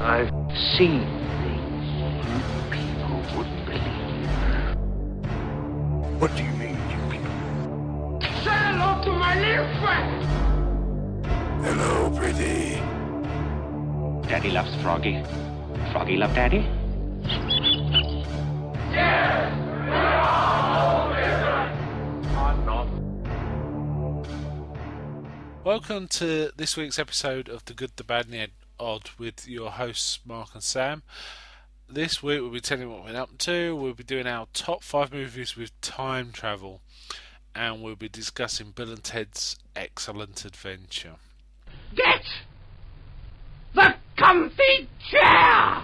I've seen things you people wouldn't believe. What do you mean, you people? Say hello to my little friend! Hello, pretty. Daddy loves Froggy. Froggy love Daddy? Yes! We're all I'm not. Welcome to this week's episode of The Good, the Bad and the Odd with your hosts Mark and Sam. This week we'll be telling you what we've been up to. We'll be doing our top 5 movies with time travel, and we'll be discussing Bill and Ted's Excellent Adventure. Get the comfy chair!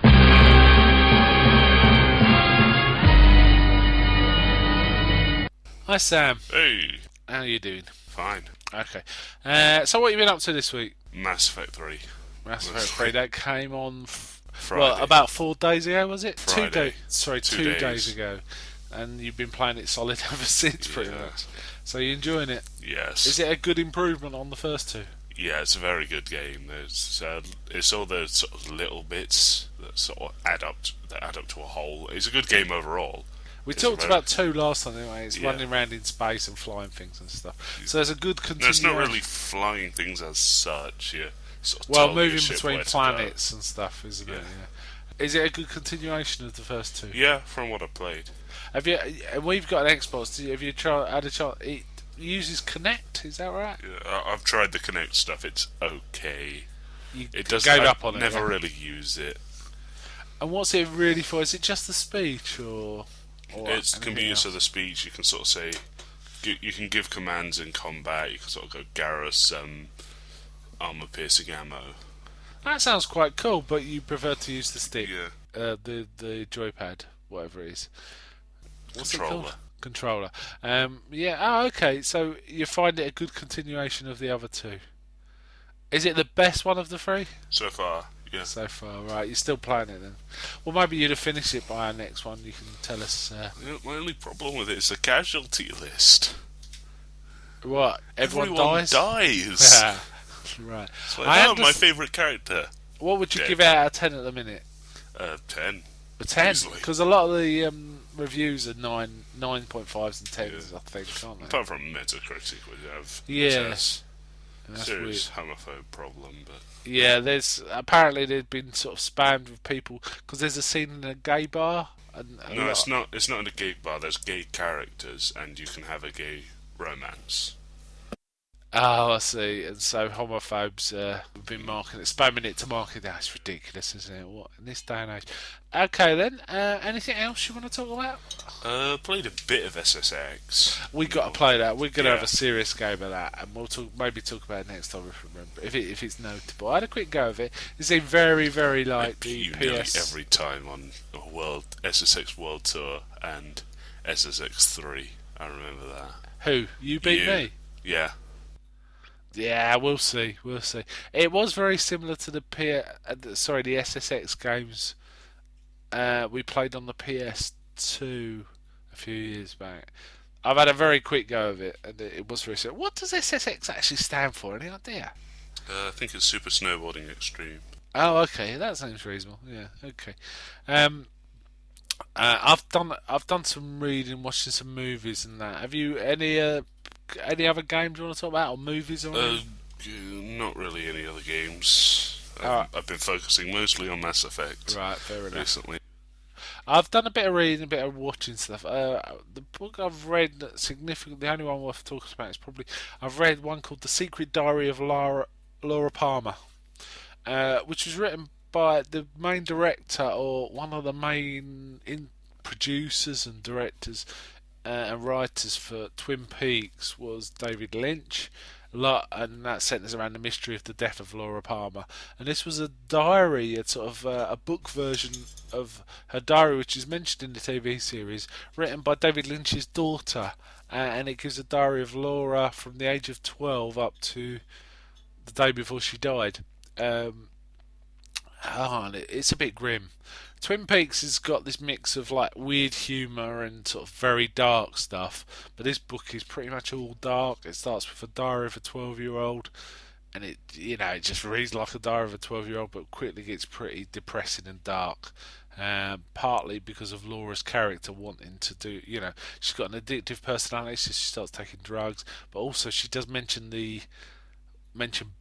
Hi Sam, Hey, how are you doing? fine. Okay, so what have you been up to this week? Mass Effect 3. Mass Effect 3, that came on Friday. about 4 days ago, was it? Friday. Two days ago. And you've been playing it solid ever since, pretty Yeah. much. So you're enjoying it. Yes. Is it a good improvement on the first two? Yeah, it's a very good game. It's all the sort of little bits that sort of add up to a whole. It's a good game overall. We It's talked very- about 2 last time anyway. It's Yeah. running around in space and flying things and stuff. So there's a good No, continuation. it's not really flying things as such. Yeah. Sort of Well, telling your moving ship between where to planets and stuff, isn't it? Yeah. Yeah. Is it a good continuation of the first 2? go. Yeah, from what I played. Have you? And we've got an Xbox. Have you had a chance? It uses Kinect. Is that right? Yeah, I've tried the Kinect stuff. It's okay. You It does. gave I up on it. never yeah? really use it. And what's it really for? Is it just the speech, or It can be anything used else? as a speech. You can sort of say, you can give commands in combat. You can sort of go Garrus armor-piercing ammo. That sounds quite cool, but you prefer to use the stick, Yeah, the joypad, whatever it is. What's controller. it called? Controller. Yeah. Oh, okay. So you find it a good continuation of the other 2. Is it the best one of the 3 So far, yeah. so far? Right. You're still playing it then. Well, maybe you'd have finished it by our next one. You can tell us My only problem with it is the casualty list. what everyone Everyone dies. dies. Right. It's like, I oh, my understand- favourite character. What would you Dead. give it out of 10 at the minute? 10. A 10, Easily. because a lot of the reviews are 9.5s and 10s, Yeah. I think, aren't they? Apart from Metacritic, which has That's serious weird. homophobe problem, but Yeah, there's apparently they've been sort of spammed with people because there's a scene in a gay bar. And no, it's not. It's not in a gay bar. There's gay characters, and you can have a gay romance. Oh, I see. And so homophobes have been marketing it, spamming it to market. That's ridiculous, isn't it? What in this day and age? Okay, then. Anything else you want to talk about? Played a bit of SSX. We got to play that. We're going to Yeah. have a serious game of that, and we'll maybe talk about it next time if we remember. If it's notable, I had a quick go of it. It seemed very, very like the You nearly PS. every time on a SSX World Tour and SSX 3. I remember that. Who you beat You. me? Yeah. Yeah, we'll see. We'll see. It was very similar to the the SSX games we played on the PS2 a few years back. I've had a very quick go of it, and it was very similar. What does SSX actually stand for? Any idea? I think it's Super Snowboarding Extreme. Oh, okay, that seems reasonable. Yeah, okay. I've done some reading, watching some movies, and that. Have you any other games you want to talk about, or movies or anything? Not really any other games. I've been focusing mostly on Mass Effect Right, fair enough. recently. I've done a bit of reading, a bit of watching stuff. The book I've read significantly, the only one worth talking about is probably I've read one called The Secret Diary of Laura Palmer, which was written by the main director or one of the main producers and directors and writers for Twin Peaks was David Lynch. And that centres around the mystery of the death of Laura Palmer. And this was a diary, a sort of a book version of her diary, which is mentioned in the TV series, written by David Lynch's daughter. And it gives a diary of Laura from the age of 12 up to the day before she died. It's a bit grim. Twin Peaks has got this mix of like weird humour and sort of very dark stuff, but this book is pretty much all dark. It starts with a diary of a 12-year-old, and it it just reads like a diary of a 12-year-old, but quickly gets pretty depressing and dark. Partly because of Laura's character wanting to do, she's got an addictive personality, so she starts taking drugs. But also, she does mention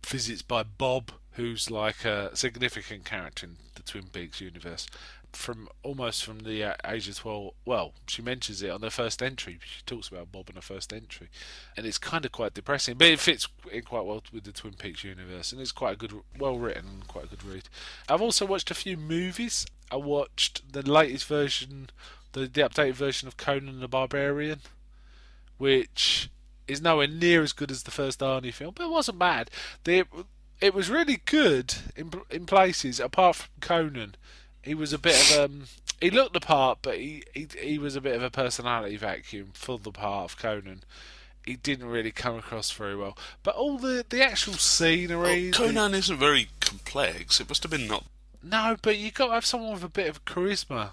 visits by Bob, who's like a significant character in the Twin Peaks universe. From the age of 12, well, she mentions it on her first entry. She talks about Bob in her first entry, and it's kind of quite depressing, but it fits in quite well with the Twin Peaks universe, and it's quite a good, well written, quite a good read. I've also watched a few movies. I watched the latest version, the updated version of Conan the Barbarian, which is nowhere near as good as the first Arnie film, but it wasn't bad. It was really good in places, apart from Conan. He was a bit of he looked the part, but he was a bit of a personality vacuum for the part of Conan. He didn't really come across very well. But all the actual scenery... Conan isn't very complex. It must have been not... No, but you got to have someone with a bit of charisma.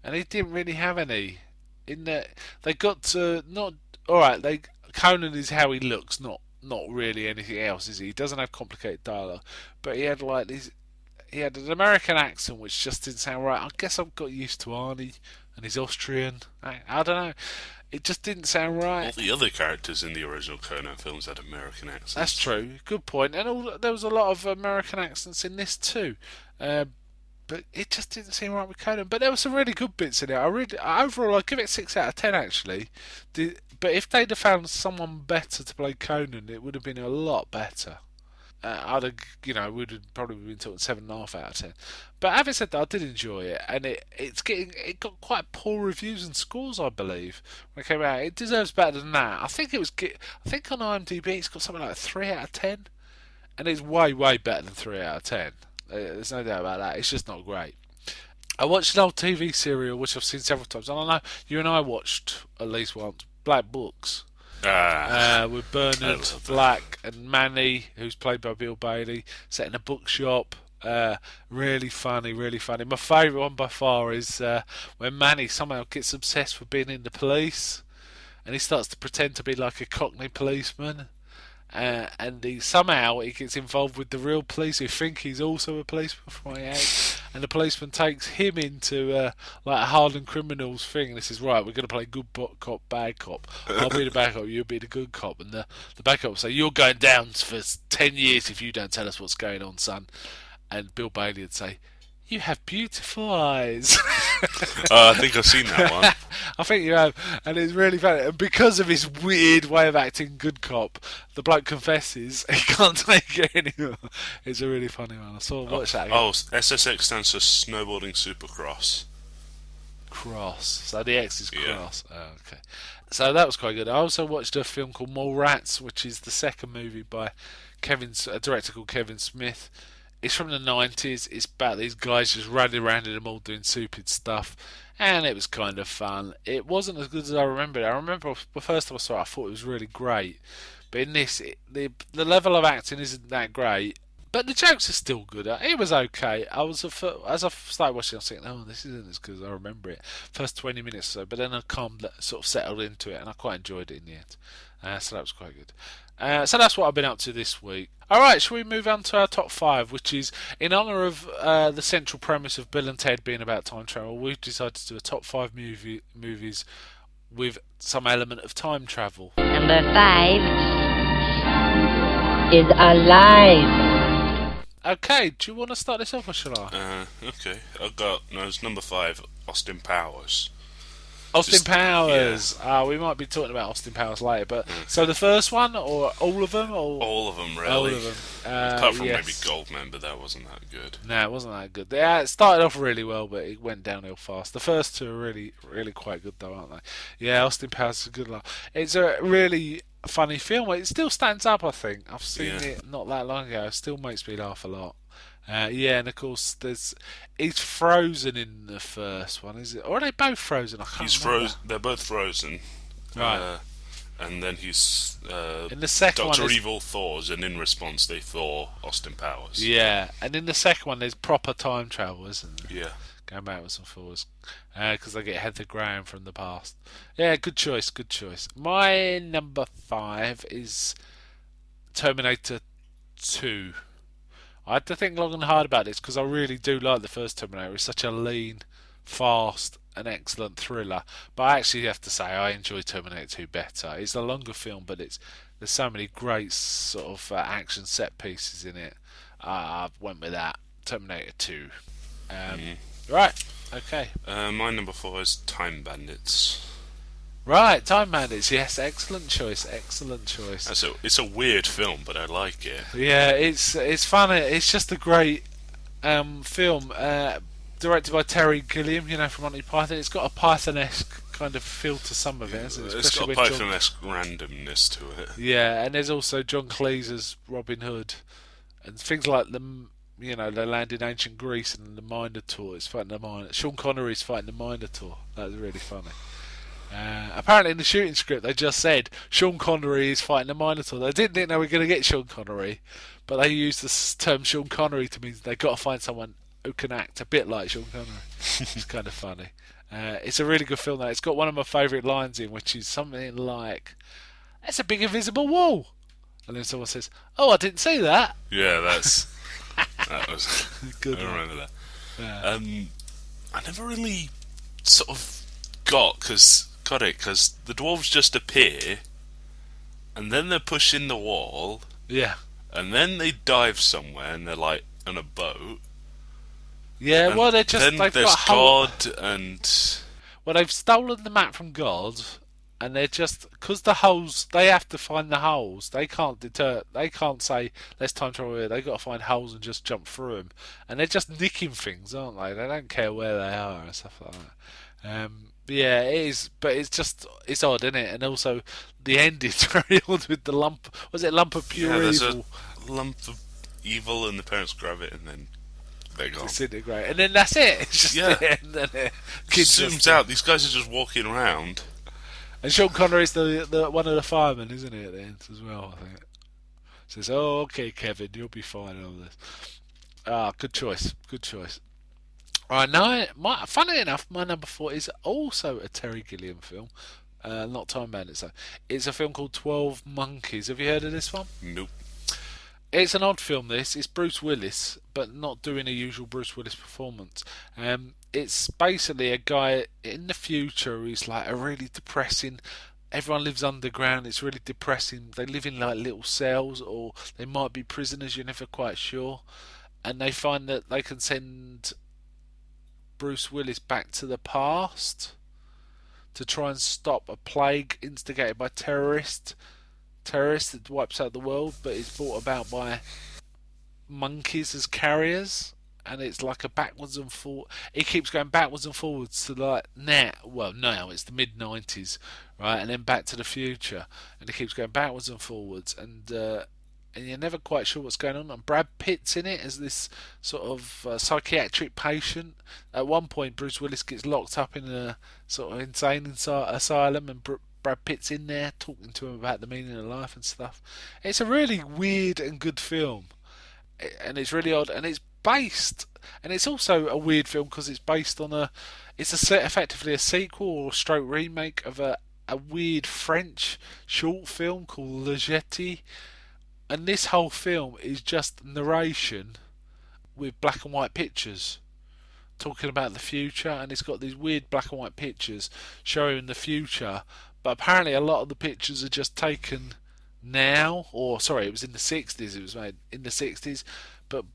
And he didn't really have any. In that, they got to... not Alright, Conan is how he looks, not really anything else, is he? He doesn't have complicated dialogue. But he had like these... He had an American accent which just didn't sound right. I guess I've got used to Arnie and he's Austrian. I don't know. It just didn't sound right. All the other characters in the original Conan films had American accents. That's true. Good point. And there was a lot of American accents in this too. But it just didn't seem right with Conan. But there were some really good bits in it. Overall, I'd give it 6 out of 10 actually. But if they'd have found someone better to play Conan, it would have been a lot better. Would have probably been talking 7.5 out of 10. But having said that, I did enjoy it, and it got quite poor reviews and scores, I believe, when it came out. It deserves better than that. I think on IMDb it's got something like 3 out of 10, and it's way better than 3 out of 10. There's no doubt about that. It's just not great. I watched an old TV serial which I've seen several times, and I know you and I watched at least once, Black Books. With Bernard Black and Manny, who's played by Bill Bailey, set in a bookshop. Really funny. My favourite one by far is when Manny somehow gets obsessed with being in the police, and he starts to pretend to be like a Cockney policeman. And somehow he gets involved with the real police who think he's also a policeman from my age, and the policeman takes him into like a hardened criminals thing. And this is right. We're going to play good cop, bad cop. I'll be the bad cop, you'll be the good cop. And the bad cop will say, "You're going down for 10 years if you don't tell us what's going on, son." And Bill Bailey would say, "You have beautiful eyes." I think I've seen that one. I think you have, and it's really funny. And because of his weird way of acting good cop, the bloke confesses he can't take it anymore. It's a really funny one. I saw watch that again. SSX stands for Snowboarding Supercross. Cross. So the X is Yeah. cross. Oh, okay. So that was quite good. I also watched a film called Mallrats, which is the second movie by a director called Kevin Smith. It's from the 90s. It's about these guys just running around in the mall doing stupid stuff. And it was kind of fun. It wasn't as good as I remembered. I remember the first time I saw it, I thought it was really great. But in this, the level of acting isn't that great. But the jokes are still good. It was okay. As I started watching, I was thinking, "Oh, this isn't as good as I remember it." First 20 minutes or so. But then I sort of settled into it, and I quite enjoyed it in the end. So that was quite good. So that's what I've been up to this week. Alright, shall we move on to our top 5, which is in honour of the central premise of Bill and Ted being about time travel. We've decided to do a top 5 movies with some element of time travel. Number 5 is Alive. Okay, do you want to start this off, or shall I? Okay. It's number 5, Austin Powers. Austin Powers. We might be talking about Austin Powers later, but so the first one, or all of them, or All of them, really. all of them. Apart from Yes. maybe Goldmember, that wasn't that good. No, it wasn't that good. Yeah, it started off really well, but it went downhill fast. The first two are really, really quite good, though, aren't they? Yeah, Austin Powers is a good laugh. It's a really funny film. It still stands up, I think. I've seen it not that long ago. It still makes me laugh a lot. And of course, he's frozen in the first one, is it? Or are they both frozen? I can't He's remember. frozen. They're both frozen. Right. And then he's In the second Dr. one, Evil thaws, and in response they thaw Austin Powers. yeah, and in the second one, there's proper time travel, isn't there? Yeah. Going backwards and forwards, because they get Heather Graham from the past. Yeah, good choice. My number 5 is Terminator 2. I had to think long and hard about this because I really do like the first Terminator. It's such a lean, fast, and excellent thriller. But I actually have to say I enjoy Terminator 2 better. It's a longer film, but there's so many great sort of action set pieces in it. I went with that. Terminator 2. Right, okay. My number 4 is Time Bandits. Right, Time Bandits. Yes, excellent choice. Excellent choice. It's a weird film, but I like it. Yeah, it's fun. It's just a great film. Directed by Terry Gilliam, from Monty Python. It's got a Python-esque kind of feel to some of it, hasn't it? It's got Especially a when Python-esque randomness to it. Yeah, and there's also John Cleese as Robin Hood, and things like they land in ancient Greece and the Minotaur is fighting the Minotaur. Sean Connery's fighting the Minotaur. That was really funny. Apparently in the shooting script they just said Sean Connery is fighting the Minotaur. They didn't think they were going to get Sean Connery, but they used the term Sean Connery to mean they've got to find someone who can act a bit like Sean Connery. It's kind of funny. It's a really good film though. It's got one of my favourite lines in, which is something like, "That's a big invisible wall," and then someone says, "Oh, I didn't see that." Yeah, that was Good I one. remember that. Yeah. I never really sort of got it because the dwarves just appear, and then they're pushing the wall, Yeah. and then they dive somewhere, and they're like on a boat. Yeah, And well, they've then got there's a whole... God and Well, they've stolen the map from God, and they're just... Because the holes... They have to find the holes. They can't say, let's time travel here. They've got to find holes and just jump through them. And they're just nicking things, aren't they? They don't care where they are and stuff like that. Yeah, it is, but it's odd, isn't it? And also, the ending's very odd with the lump... Was it lump of pure there's evil? a lump of evil, and the parents grab it, and then they're gone. Disintegrate. And then that's it. It's just Yeah. the end, and it Zooms out. These guys are just walking around. And Sean Connery's the one of the firemen, isn't he, at the end as well, I think. Says, "Oh, okay, Kevin, you'll be fine on this." Good choice. Good choice. Right, now, funny enough, my number 4 is also a Terry Gilliam film. Not Time Bandits, though. It's a film called 12 Monkeys. Have you heard of this one? Nope. It's an odd film, this. It's Bruce Willis, but not doing a usual Bruce Willis performance. It's basically a guy in the future who's like a really depressing... Everyone lives underground. It's really depressing. They live in like little cells, or they might be prisoners. You're never quite sure. And they find that they can send Bruce Willis back to the past to try and stop a plague instigated by terrorists that wipes out the world, but it's brought about by monkeys as carriers, and it's like a backwards and forward. It keeps going backwards and forwards to like now. Well, now it's the mid-90s, right, and then Back to the Future, and it keeps going backwards and forwards, and you're never quite sure what's going on. And Brad Pitt's in it as this sort of psychiatric patient. At one point, Bruce Willis gets locked up in a sort of insane asylum, and Brad Pitt's in there talking to him about the meaning of life and stuff. It's a really weird and good film, and it's really odd, and it's based, and it's also a weird film because it's based on effectively a sequel or stroke remake of a weird French short film called Le Jetty. And this whole film is just narration with black and white pictures talking about the future, and it's got these weird black and white pictures showing the future, but apparently a lot of the pictures are just taken now, or sorry, it was in the 60s, it was made in the 60s, but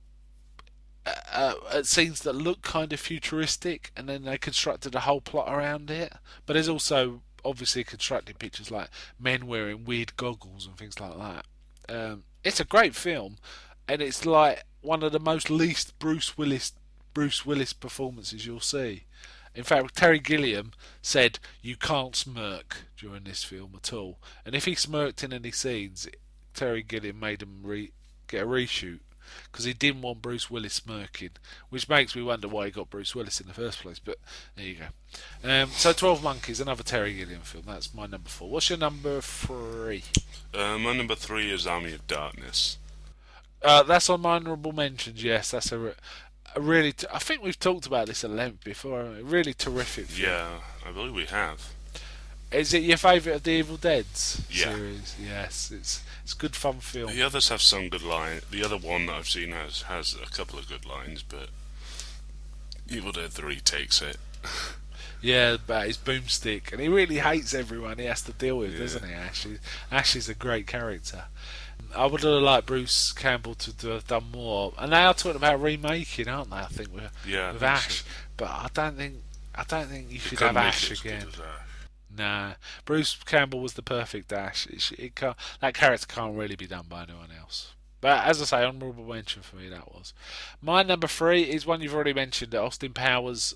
scenes that look kind of futuristic, and then they constructed a whole plot around it. But there's also obviously constructed pictures like men wearing weird goggles and things like that. It's a great film, and it's like one of the most least Bruce Willis performances you'll see. In fact, Terry Gilliam said you can't smirk during this film at all, and if he smirked in any scenes, Terry Gilliam made him get a reshoot because he didn't want Bruce Willis smirking, which makes me wonder why he got Bruce Willis in the first place. But there you go. So 12 Monkeys, another Terry Gilliam film. That's my number 4. What's your number 3? My number 3 is Army of Darkness. That's on my honourable mentions. Yes, that's a really. I think we've talked about this at length before. A really terrific film. Yeah, I believe we have. Is it your favourite of the Evil Dead's Yeah. series? Yes, it's a good fun film. The others have some good lines. The other one that I've seen has a couple of good lines, but Evil Dead 3 takes it. Yeah, about his boomstick, and he really hates everyone he has to deal with, doesn't he? Ashley's a great character. I would have liked Bruce Campbell to have done more, and they are talking about remaking, aren't they? I think with Yeah, I think Ash, so. but I don't think you should Couldn't have make Ash it as good again. as Ash. Nah, Bruce Campbell was the perfect Ash. It can't, that character can't really be done by anyone else. But as I say, honourable mention for me that was. My number 3 is one you've already mentioned, Austin Powers.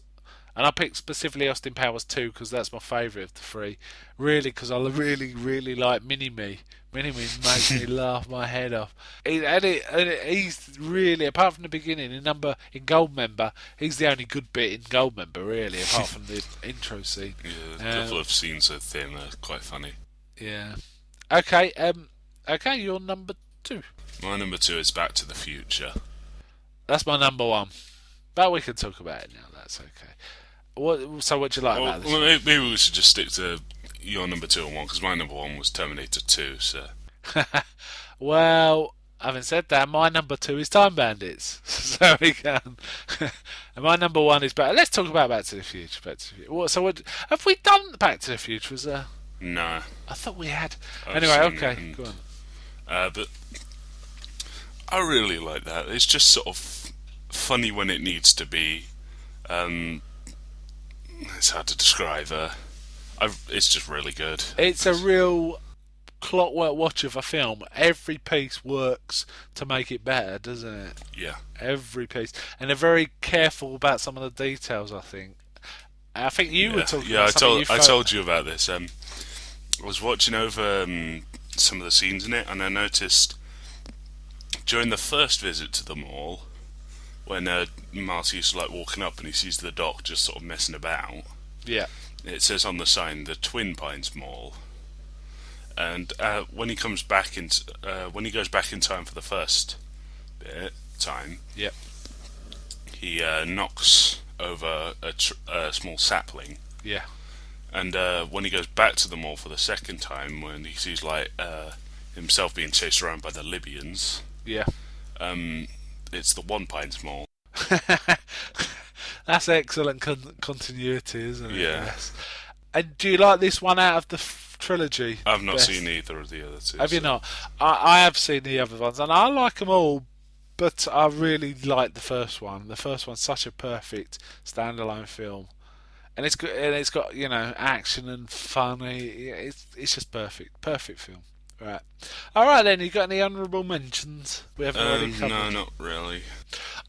And I picked specifically Austin Powers 2 because that's my favourite of the 3. Really, because I really, really like Mini-Me. Mini-Me makes me laugh my head off. He's really, apart from the beginning, in Goldmember, he's the only good bit in Goldmember, really, apart from the intro scene. Yeah, a couple of scenes with him are quite funny. Yeah. Okay, you're number 2. My number 2 is Back to the Future. That's my number 1. But we can talk about it now, that's okay. What do you like about this? Well, maybe we should just stick to your number 2 and 1, because my number 1 was Terminator 2, so... Well, having said that, my number 2 is Time Bandits. So we can. And my number 1 is Back. Let's talk about Back to the Future. Have we done Back to the Future? No. I thought we had. I've Anyway, seen okay, it and- go on. But I really like that. It's just sort of funny when it needs to be. It's hard to describe. It's just really good. It's a real clockwork watch of a film. Every piece works to make it better, doesn't it? Yeah. Every piece, and they're very careful about some of the details. I think you were talking. Yeah, about I told you about this. I was watching over some of the scenes in it, and I noticed during the first visit to the mall, when Marty's like walking up and he sees the Doc just sort of messing about. Yeah. It says on the sign the Twin Pines Mall, and when he comes back when he goes back in time for the first time, Yep. he knocks over a small sapling. Yeah. And when he goes back to the mall for the second time, when he sees like himself being chased around by the Libyans, Yeah. it's the One Pines Mall. That's excellent continuity, isn't it? Yeah. Yes. And do you like this one out of the trilogy? I've not best? seen either of the other two. Have you so- not? I have seen the other ones, and I like them all, but I really like the first one. The first one's such a perfect standalone film, and it's good. And it's got action and funny. It's just perfect film. Right. All right then. You got any honourable mentions? We haven't already covered. No, not really.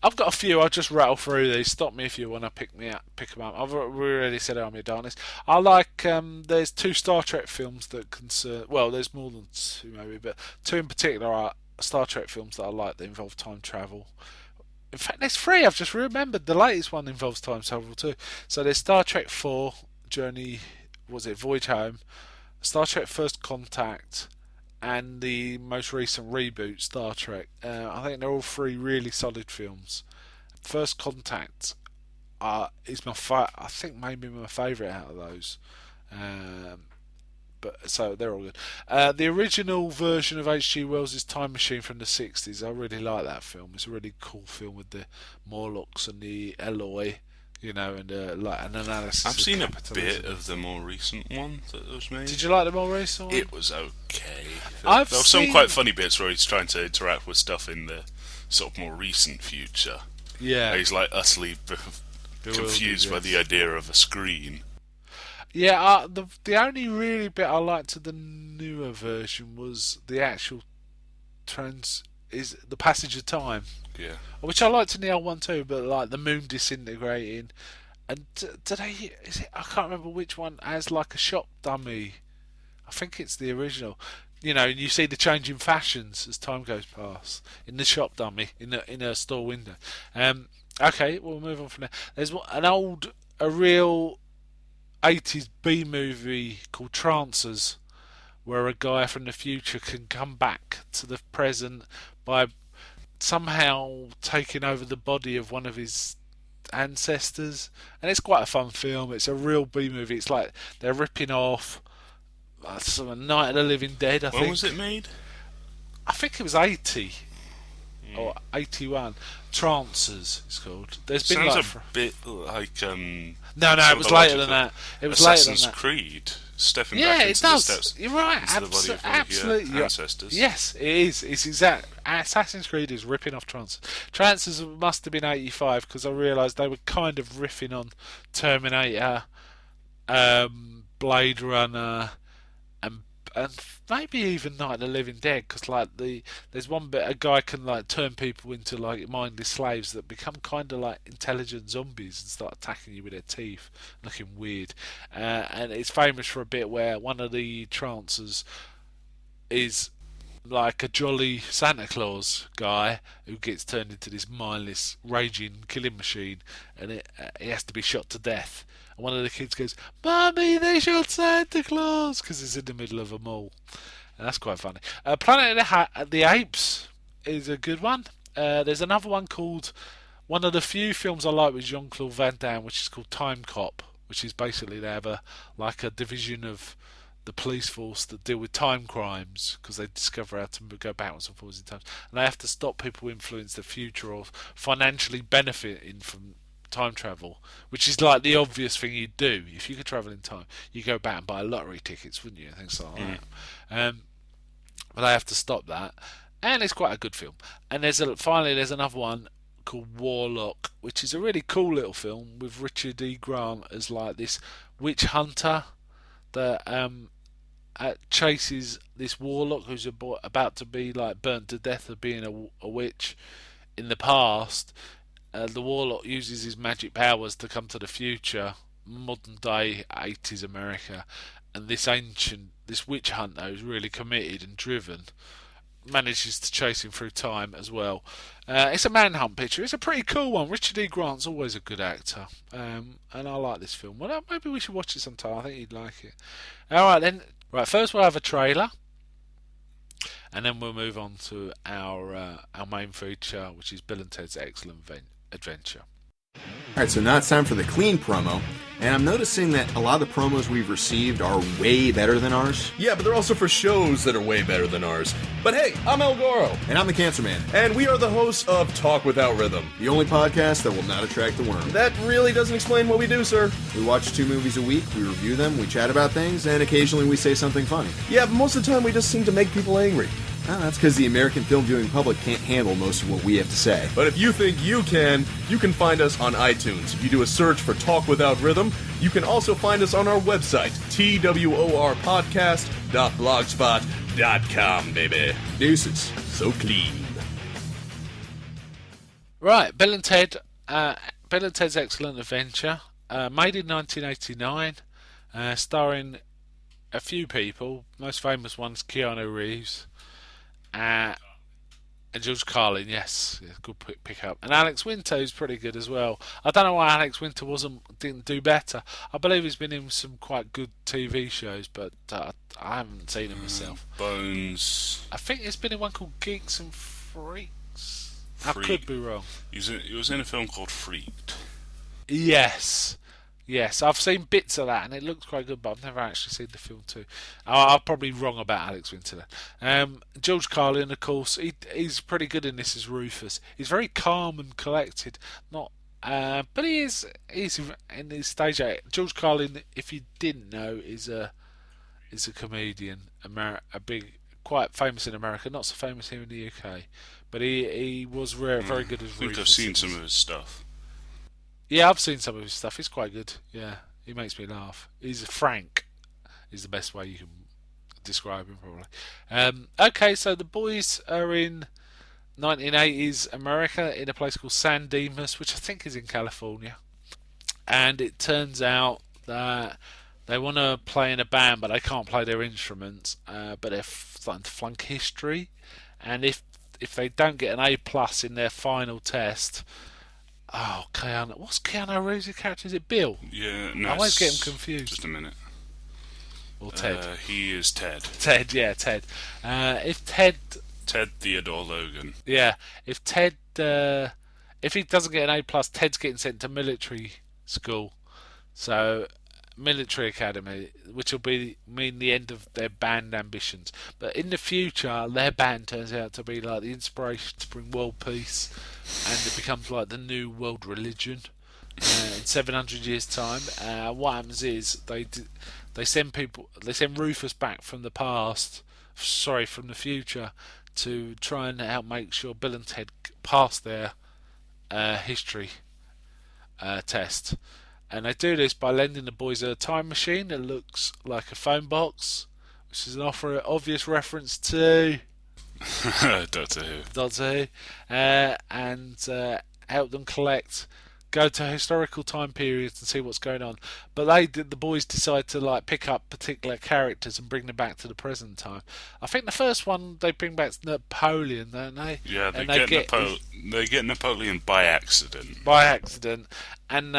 I've got a few. I'll just rattle through these. Stop me if you want to pick them up. I've already said Army of Darkness. I like. There's 2 Star Trek films that concern. Well, there's more than 2 maybe, but 2 in particular are Star Trek films that I like that involve time travel. In fact, there's 3. I've just remembered. The latest one involves time travel too. So there's Star Trek 4, Journey. Voyage Home? Star Trek First Contact. And the most recent reboot, Star Trek. I think they're all 3 really solid films. First Contact is I think maybe my favourite out of those. But so they're all good. The original version of H.G. Wells' Time Machine from the 60s, I really like that film. It's a really cool film with the Morlocks and the Eloi, and like an analysis. I've of seen a capitalism. bit of the more recent one that was made. Did you like the more recent one? It was okay. I've there were some seen- quite funny bits where he's trying to interact with stuff in the sort of more recent future. Yeah. He's like utterly confused by yes. the idea of a screen. Yeah, the only really bit I liked of the newer version was the actual is the passage of time, Yeah. which I liked in the old one too. But like the moon disintegrating, and I can't remember which one has like a shop dummy. I think it's the original. And you see the change in fashions as time goes past in the shop dummy in a store window. Okay, we'll move on from there. There's a real 80s B movie called Trancers, where a guy from the future can come back to the present by somehow taking over the body of one of his ancestors, and it's quite a fun film. It's a real B movie. It's like they're ripping off some Night of the Living Dead. I When think. was it made? I think it was 80 or 81. Trancers, it's called. There's been Sounds like a bit like no, it was later than that. It was Assassin's later than that. Creed. Stepping Yeah, back it into the does. steps. You're right. into the body of one of your Absolutely. ancestors. Yes, it is. It's exact. Assassin's Creed is ripping off Trancers. Trancers must have been 85 because I realised they were kind of riffing on Terminator, Blade Runner, and maybe even Night of the Living Dead, because like there's one bit a guy can like turn people into like mindless slaves that become kind of like intelligent zombies and start attacking you with their teeth, looking weird. And it's famous for a bit where one of the trancers is like a jolly Santa Claus guy who gets turned into this mindless, raging killing machine, and he has to be shot to death. And one of the kids goes, "Mummy, they shot Santa Claus," because it's in the middle of a mall. And that's quite funny. Planet of the Apes is a good one. There's another one called, one of the few films I like with Jean-Claude Van Damme, which is called Time Cop, which is basically they have a division of the police force that deal with time crimes because they discover how to go backwards and forwards in time, and they have to stop people who influence the future or financially benefiting from time travel, which is like the obvious thing you'd do if you could travel in time. You go back and buy lottery tickets, wouldn't you, and things like that. But they have to stop that, and it's quite a good film. And finally there's another one called Warlock, which is a really cool little film with Richard E. Grant as like this witch hunter that chases this warlock who's about to be like burnt to death of being a witch in the past. The warlock uses his magic powers to come to the future, modern day 80s America, and this witch hunter who's really committed and driven manages to chase him through time as well. It's a manhunt picture. It's a pretty cool one. Richard E. Grant's always a good actor, and I like this film. Well, maybe we should watch it sometime. I think you'd like it. Alright then, first we'll have a trailer, and then we'll move on to our main feature, which is Bill and Ted's Excellent Adventure. Alright, so now it's time for the clean promo. And I'm noticing that a lot of the promos we've received are way better than ours. Yeah, but they're also for shows that are way better than ours. But hey, I'm El Goro. And I'm the Cancer Man. And we are the hosts of Talk Without Rhythm. The only podcast that will not attract the worm. That really doesn't explain what we do, sir. We watch 2 movies a week, we review them, we chat about things, and occasionally we say something funny. Yeah, but most of the time we just seem to make people angry. That's because the American film viewing public can't handle most of what we have to say. But if you think you can find us on iTunes. If you do a search for Talk Without Rhythm, you can also find us on our website, twrpodcast.blogspot.com, baby. Deuces. So clean. Right, Bill and Ted's Excellent Adventure, made in 1989, starring a few people. Most famous one's Keanu Reeves, and George Carlin. Yes, good pick up. And Alex Winter is pretty good as well. I don't know why Alex Winter didn't do better. I believe he's been in some quite good TV shows, but I haven't seen him myself. Bones. I think he's been in one called Geeks and Freaks. I Freak. could be wrong. He was in a film called Freaked. Yes, I've seen bits of that and it looks quite good, but I've never actually seen the film too. I'm probably wrong about Alex Winter. George Carlin, of course, he's pretty good in this as Rufus. He's very calm and collected, but he's in his stage 8. George Carlin, if you didn't know, is a comedian, quite famous in America, not so famous here in the UK, but he was very good as Rufus. I think I've seen some of his stuff. Yeah, I've seen some of his stuff. He's quite good. Yeah, he makes me laugh. He's frank, is the best way you can describe him, probably. Okay, so the boys are in 1980s America in a place called San Dimas, which I think is in California. And it turns out that they want to play in a band, but they can't play their instruments. But they're starting to flunk history. And if they don't get an A+ in their final test... Oh, Keanu. What's Keanu Reeves' character? Is it Bill? Yeah, no. I always get him confused. Just a minute. Or Ted. He is Ted. Ted. If Ted Theodore Logan. Yeah. If Ted... if he doesn't get an A+, Ted's getting sent to military school. So military academy, which will mean the end of their band ambitions. But in the future, their band turns out to be like the inspiration to bring world peace, and it becomes like the new world religion in 700 years' time. What happens is they send Rufus back from the from the future, to try and help make sure Bill and Ted pass their history test. And they do this by lending the boys a time machine that looks like a phone box, which is an obvious reference to Doctor Who. Doctor Who, and help them go to historical time periods and see what's going on. But the boys decide to like pick up particular characters and bring them back to the present time. I think the first one they bring back Napoleon, don't they? Yeah, they get Napoleon by accident. And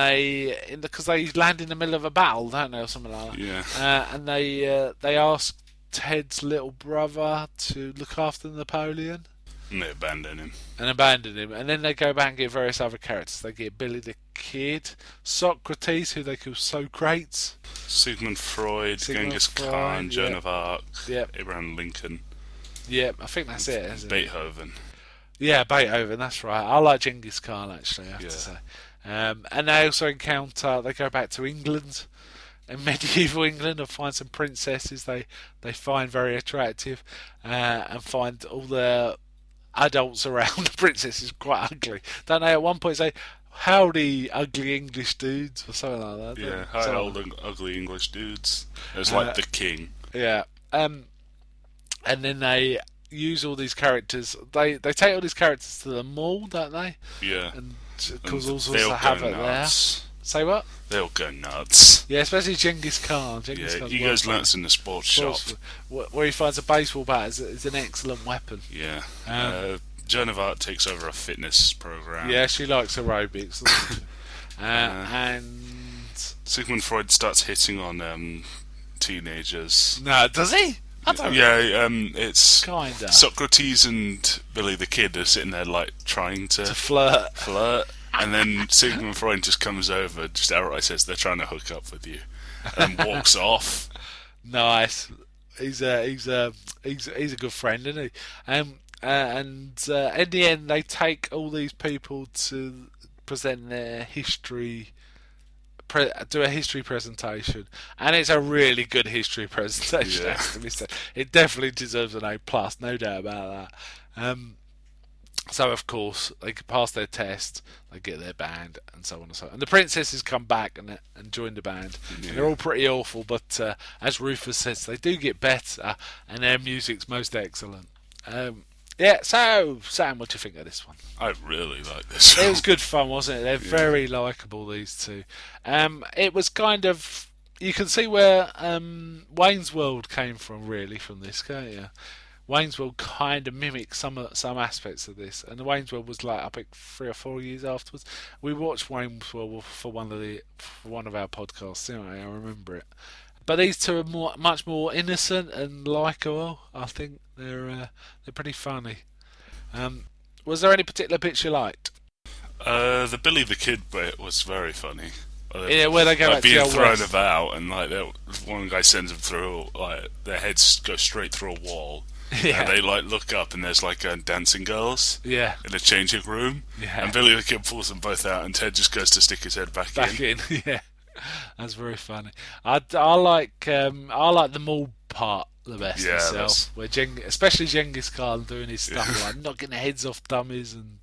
because they land in the middle of a battle, don't they, or something like that. Yeah. And they ask Ted's little brother to look after Napoleon. And they abandon him. And then they go back and get various other characters. They get Billy the Kid, Socrates, who they call Socrates, Sigmund Freud, Genghis Khan, Joan of Arc, Abraham Lincoln. Yeah, I think that's it, isn't it? Beethoven. Yeah, Beethoven, that's right. I like Genghis Khan, actually, I have to say. And they also they go back to England, in medieval England, and find some princesses they find very attractive, and find all the adults around the princess is quite ugly. Don't they at one point say, "Howdy, ugly English dudes," or something like that? Yeah, hi, old ugly English dudes. It's like the king. Yeah. And then they use all these characters. They take all these characters to the mall, don't they? Yeah. And cause all sorts of havoc there. Say what? They'll go nuts. Yeah, especially Genghis Khan. He goes nuts in the sports shop. Where he finds a baseball bat is an excellent weapon. Yeah. Joan of Arc takes over a fitness program. Yeah, she likes aerobics. And Sigmund Freud starts hitting on teenagers. No, does he? I don't know. Yeah, it's kinda. Socrates and Billy the Kid are sitting there like trying to flirt. And then Sigmund Freud just comes over, just outright says they're trying to hook up with you, and walks off. Nice. He's a good friend, isn't he? And in the end, they take all these people to present their history, do a history presentation, and it's a really good history presentation. Yeah. Has to be said. It definitely deserves an A+, no doubt about that. So of course they can pass their test, they get their band, and so on and so on. And the princesses come back and join the band. Yeah. And they're all pretty awful, but as Rufus says, they do get better, and their music's most excellent. So Sam, what do you think of this one? I really like this one. It was good fun, wasn't it? They're very likeable, these two. It was kind of, you can see where Wayne's World came from, really, from this, can't you? Wayne's World kind of mimics some aspects of this, and the Wayne's World was like, I think 3 or 4 years afterwards. We watched Wayne's World for one of our podcasts, didn't we? I remember it. But these two are much more innocent and likeable. I think they're pretty funny. Was there any particular bits you liked? The Billy the Kid bit was very funny. Yeah, where they go back being to the thrown West. about, and like one guy sends them through, like their heads go straight through a wall. Yeah. And they like look up, and there's like dancing girls. Yeah. In a changing room. Yeah. And Billy the Kid pulls them both out, and Ted just goes to stick his head back in. Yeah. That's very funny. I like the mall part the best myself, where especially Genghis Khan doing his stuff like knocking the heads off dummies and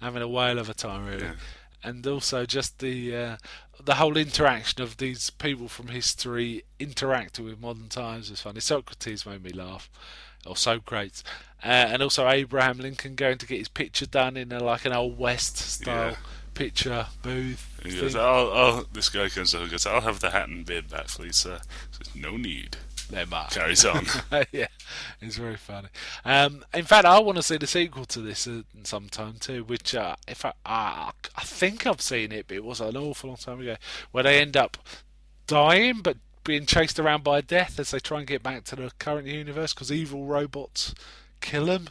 having a whale of a time, really. Yeah. And also just the whole interaction of these people from history interacting with modern times was funny. Socrates made me laugh, or Socrates, and also Abraham Lincoln going to get his picture done in like an old West style picture booth. He goes, this guy comes over and goes, "I'll have the hat and beard back, please, sir." Says, "No need." Carries on. Yeah, it's very funny. In fact, I want to see the sequel to this sometime too, which I think I've seen it, but it was an awful long time ago, where they end up dying but being chased around by death as they try and get back to the current universe because evil robots kill them.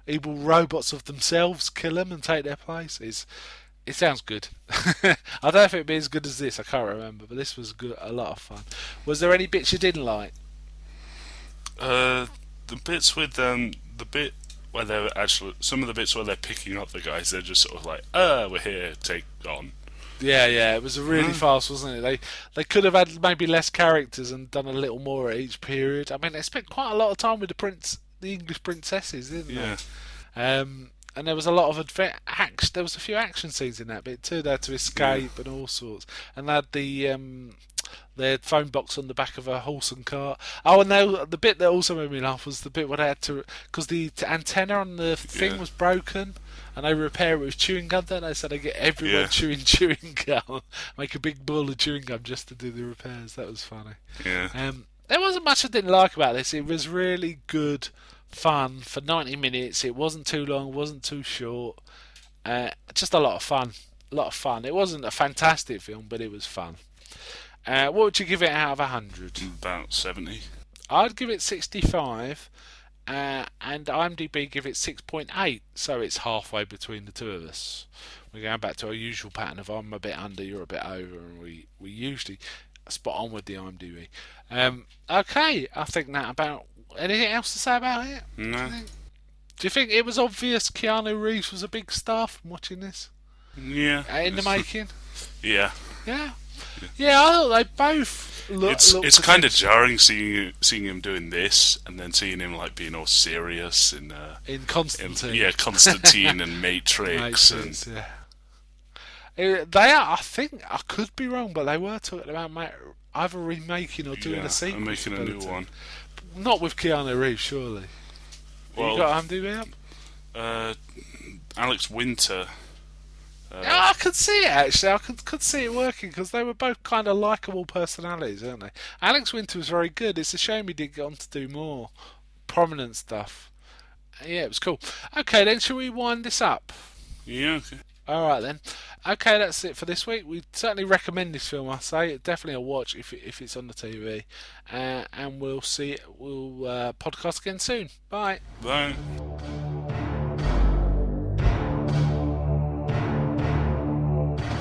Evil robots of themselves kill them and take their place. It sounds good. I don't know if it'd be as good as this. I can't remember, but this was good. A lot of fun. Was there any bits you didn't like? The bits with the bit where they're actually some of the bits where they're picking up the guys, they're just sort of like, we're here, take on. Yeah, it was really fast, wasn't it? They could have had maybe less characters and done a little more at each period. I mean, they spent quite a lot of time with the English princesses, didn't Yeah. they? And there was a lot of action. There was a few action scenes in that bit too. They had to escape and all sorts. And they had their phone box on the back of a horse and cart. Oh, and the bit that also made me laugh was the bit where they had to, because the antenna on the thing was broken, and they repair it with chewing gum. Then they said they get everyone chewing gum, make a big ball of chewing gum just to do the repairs. That was funny. Yeah. There wasn't much I didn't like about this. It was really good fun for 90 minutes. It wasn't too long, wasn't too short. Just a lot of fun. It wasn't a fantastic film, but it was fun. What would you give it out of 100? About 70. I'd give it 65, and IMDb give it 6.8, so it's halfway between the two of us. We're going back to our usual pattern of I'm a bit under, you're a bit over, and we usually spot on with the IMDb. Okay, I think that about... Anything else to say about it? No. Do you think it was obvious Keanu Reeves was a big star from watching this? Yeah. In the making? Yeah. Yeah, I thought they both looked... It's kind of jarring seeing him doing this and then seeing him like being all serious in Constantine. Constantine and Matrix. They are, I think, I could be wrong, but they were talking about either remaking or doing a sequel. I'm making a new one. Not with Keanu Reeves, surely. Well, you got IMDb up? Alex Winter. Yeah, I could see it actually. I could see it working because they were both kind of likeable personalities, weren't they? Alex Winter was very good. It's a shame he didn't get on to do more prominent stuff. Yeah, it was cool. Okay, then shall we wind this up? Yeah. Okay. All right then. Okay, that's it for this week. We certainly recommend this film. I say it's definitely a watch if it's on the TV. And we'll podcast again soon. Bye. Bye.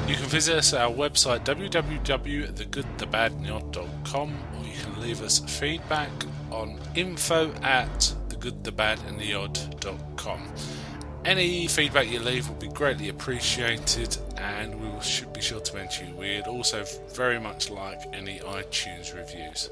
You can visit us at our website www.thegoodthebadandtheodd.com, or you can leave us feedback on info@thegoodthebadandtheodd.com. Any feedback you leave will be greatly appreciated, and we should be sure to mention you. We'd also very much like any iTunes reviews.